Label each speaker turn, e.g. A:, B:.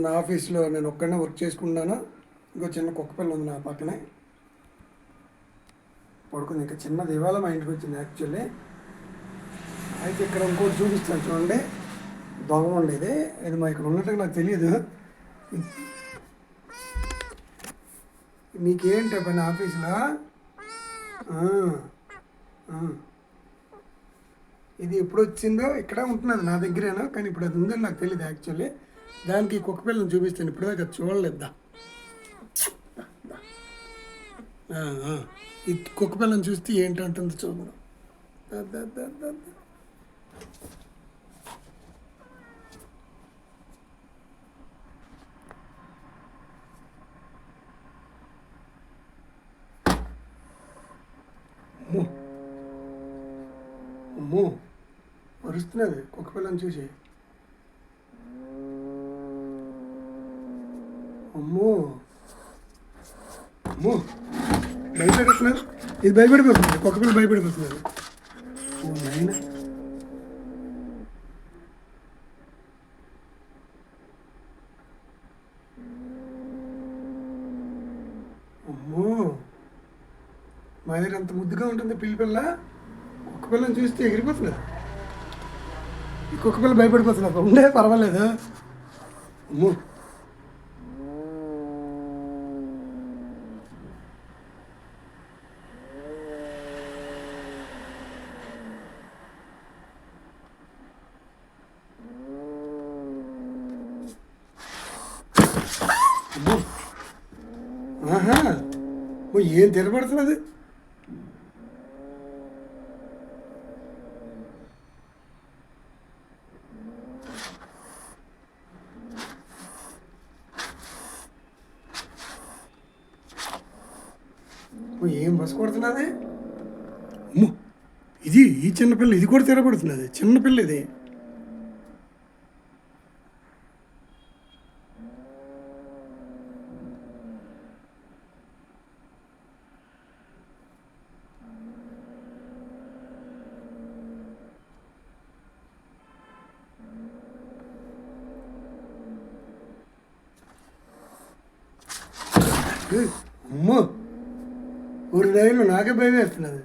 A: నా ఆఫీస్లో నేను ఒక్కడనే వర్క్ చేసుకున్నాను. ఇంకో చిన్న కుక్క పిల్ల ఉంది నా పక్కనే పడుకుంది. ఇంకా చిన్నది ఇవాళ మా ఇంటికి వచ్చింది యాక్చువల్లీ. అయితే ఇక్కడ ఇంకోటి చూపిస్తాను చూడండి. దొంగ ఉండేది ఇది మా ఇక్కడ ఉన్నట్టుగా నాకు తెలియదు. మీకేంటి పని ఆఫీసులో? ఇది ఎప్పుడు వచ్చిందో ఇక్కడ ఉంటున్నది నా దగ్గరేనా, కానీ ఇప్పుడు అది ఉందని నాకు తెలియదు యాక్చువల్లీ. దానికి కుక్క పిల్లని చూపిస్తాను. ఇప్పుడు దాకా చూడలేద్దా. ఈ కుక్క పిల్లని చూస్తే ఏంటంటుంది చూద్దాం. అమ్మో అమ్మో వరుస్తున్నది కుక్క పిల్లని చూసి. అమ్మో అమ్మో భయపడుతున్నారు. ఇది భయపడిపోతుంది, కుక్క పిల్ల భయపడిపోతున్నారు. ఓ నాయన, అమ్మో మా దగ్గర అంత ముద్దుగా ఉంటుంది పిల్లి పిల్ల. కుక్క పిల్లని చూస్తే ఎగిరిపోతున్నారు. ఈ కుక్క పిల్ల భయపడిపోతున్నారు. ఉండే పర్వాలేదు. అమ్మో ఆహా ఏం తినబడుతున్నది. ఏం బస్ కొడుతున్నది. అమ్మో ఇది ఈ చిన్నపిల్ల, ఇది కూడా తినబడుతున్నది. చిన్నపిల్ల ఇది. అమ్మో ఊరి దైవం నాకే భయం వేస్తున్నది.